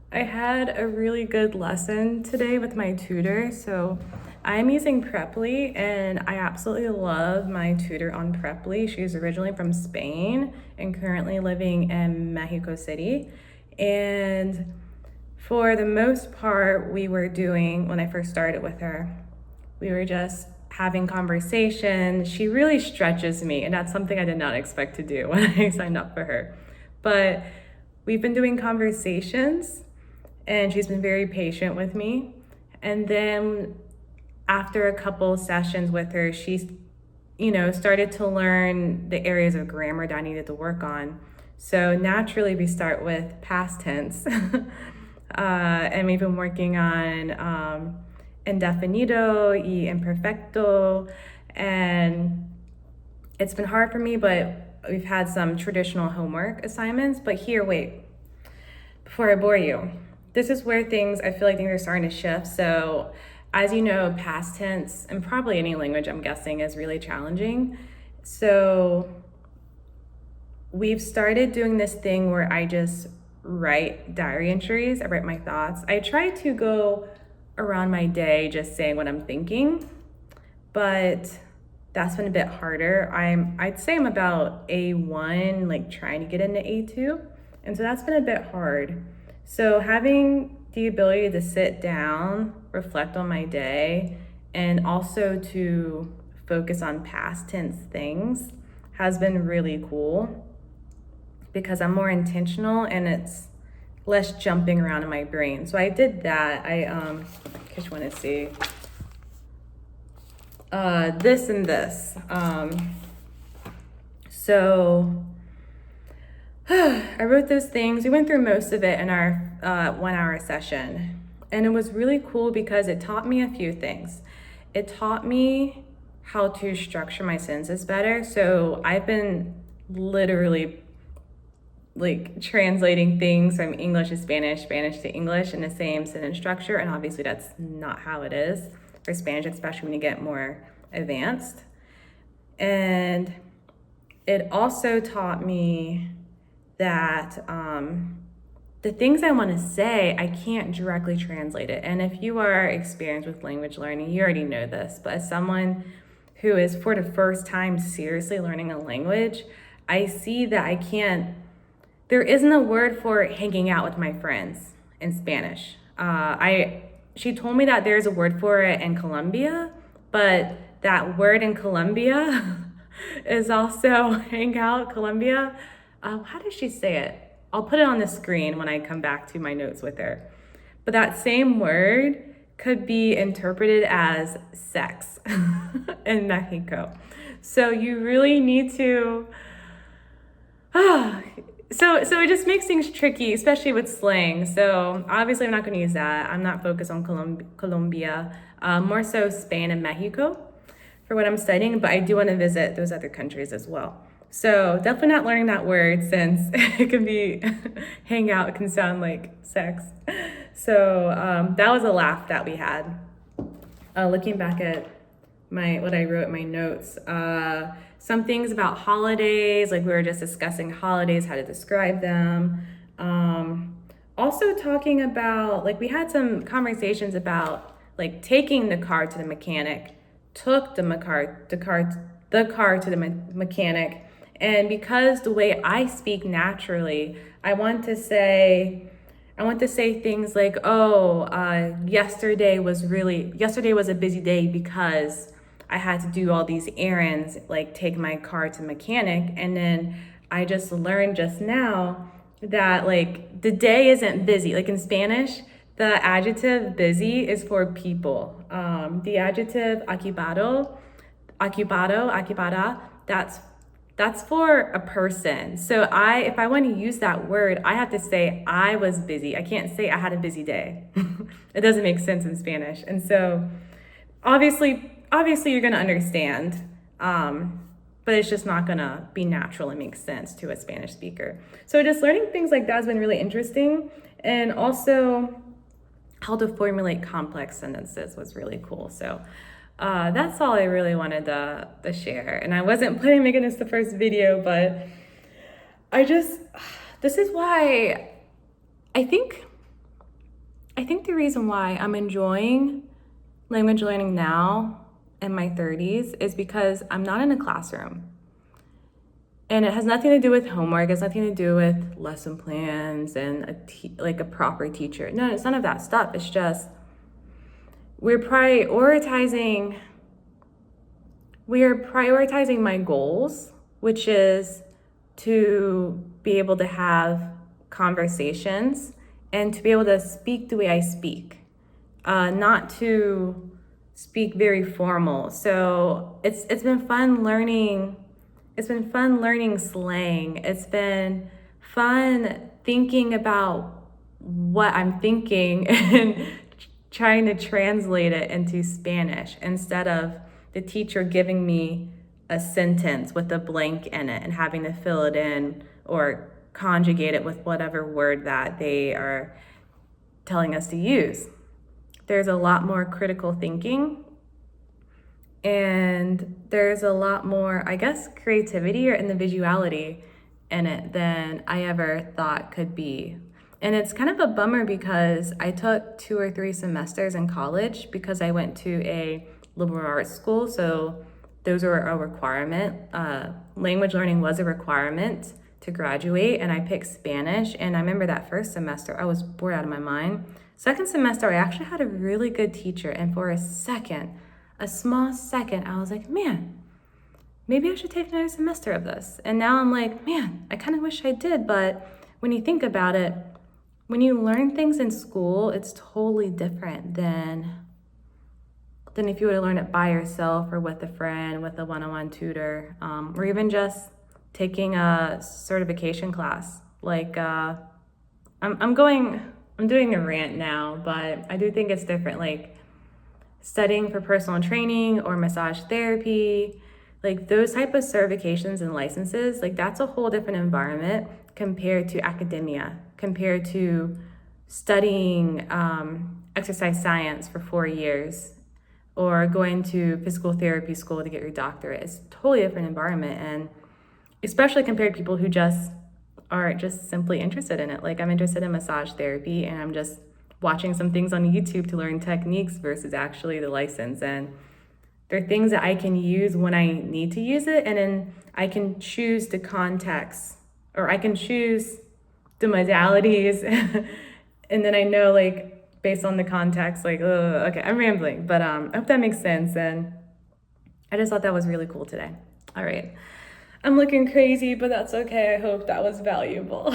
I had a really good lesson today with my tutor. So I'm using Preply and I absolutely love my tutor on Preply. She's originally from Spain and currently living in Mexico City. And for the most part, we were doing, when I first started with her, we were just having conversation. She really stretches me, and that's something I did not expect to do when I signed up for her. But we've been doing conversations, and she's been very patient with me. And then after a couple sessions with her, she's, started to learn the areas of grammar that I needed to work on. So naturally, we start with past tense. And we've been working on indefinido y imperfecto, and it's been hard for me, but we've had some traditional homework assignments. But here, wait, before I bore you, this is where I feel like things are starting to shift. So as you know, past tense, and probably any language I'm guessing, is really challenging. So we've started doing this thing where I just write diary entries. I write my thoughts. I try to go around my day just saying what I'm thinking, but that's been a bit harder. I'd say I'm about A1, like trying to get into A2. And so that's been a bit hard. So having the ability to sit down, reflect on my day, and also to focus on past tense things has been really cool because I'm more intentional and it's less jumping around in my brain. So I did that. I just want to see this and this. So I wrote those things. We went through most of it in our 1 hour session. And it was really cool because it taught me a few things. It taught me how to structure my sentences better. So I've been literally like translating things from English to Spanish, Spanish to English in the same sentence structure. And obviously that's not how it is for Spanish, especially when you get more advanced. And it also taught me that the things I want to say, I can't directly translate it. And if you are experienced with language learning, you already know this. But as someone who is for the first time seriously learning a language, I see that there isn't a word for hanging out with my friends in Spanish. She told me that there's a word for it in Colombia, but that word in Colombia is also hang out, Colombia. How does she say it? I'll put it on the screen when I come back to my notes with her. But that same word could be interpreted as sex in Mexico. So you really need to so it just makes things tricky, especially with slang. So obviously I'm not going to use that. I'm not focused on Colombia, more so Spain and Mexico for what I'm studying, but I do want to visit those other countries as well. So definitely not learning that word since it can be hang out, it can sound like sex. So that was a laugh that we had. Looking back at what I wrote in my notes, some things about holidays, like we were just discussing holidays, how to describe them. Also talking about, like we had some conversations about like taking the car to the mechanic, took the car to the mechanic. And because the way I speak naturally, I want to say things like, yesterday was a busy day because I had to do all these errands, like take my car to mechanic. And then I just learned just now that like the day isn't busy. Like in Spanish, the adjective busy is for people. The adjective ocupada, that's for a person. So if I want to use that word, I have to say I was busy. I can't say I had a busy day. It doesn't make sense in Spanish. And so obviously you're going to understand, but it's just not going to be natural and make sense to a Spanish speaker. So just learning things like that has been really interesting. And also how to formulate complex sentences was really cool. So that's all I really wanted to share. And I wasn't planning on making this the first video, but this is why I think I think the reason why I'm enjoying language learning now in my 30s is because I'm not in a classroom. And it has nothing to do with homework. It has nothing to do with lesson plans and like a proper teacher. No, it's none of that stuff. It's just we're prioritizing my goals, which is to be able to have conversations and to be able to speak the way I speak, not to speak very formal. So it's been fun learning. It's been fun learning slang. It's been fun thinking about what I'm thinking and trying to translate it into Spanish instead of the teacher giving me a sentence with a blank in it and having to fill it in or conjugate it with whatever word that they are telling us to use. There's a lot more critical thinking, and there's a lot more, I guess, creativity or individuality in it than I ever thought could be. And it's kind of a bummer because I took 2 or 3 semesters in college because I went to a liberal arts school. So those were a requirement. Language learning was a requirement to graduate, and I picked Spanish. And I remember that first semester, I was bored out of my mind. Second semester, I actually had a really good teacher. And for a small second, I was like, man, maybe I should take another semester of this. And now I'm like, man, I kind of wish I did. But when you think about it, when you learn things in school, it's totally different than if you were to learn it by yourself or with a friend, with a one-on-one tutor, or even just taking a certification class. Like, I'm doing a rant now, but I do think it's different. Like studying for personal training or massage therapy, like those type of certifications and licenses, like that's a whole different environment compared to academia, compared to studying exercise science for 4 years or going to physical therapy school to get your doctorate. It's a totally different environment, and especially compared to people who just are just simply interested in it. Like I'm interested in massage therapy and I'm just watching some things on YouTube to learn techniques versus actually the license. And there are things that I can use when I need to use it, and then I can choose the context, or I can choose the modalities and then I know, like, based on the context, like, okay, I'm rambling, but I hope that makes sense. And I just thought that was really cool today. All right, I'm looking crazy, but that's okay. I hope that was valuable.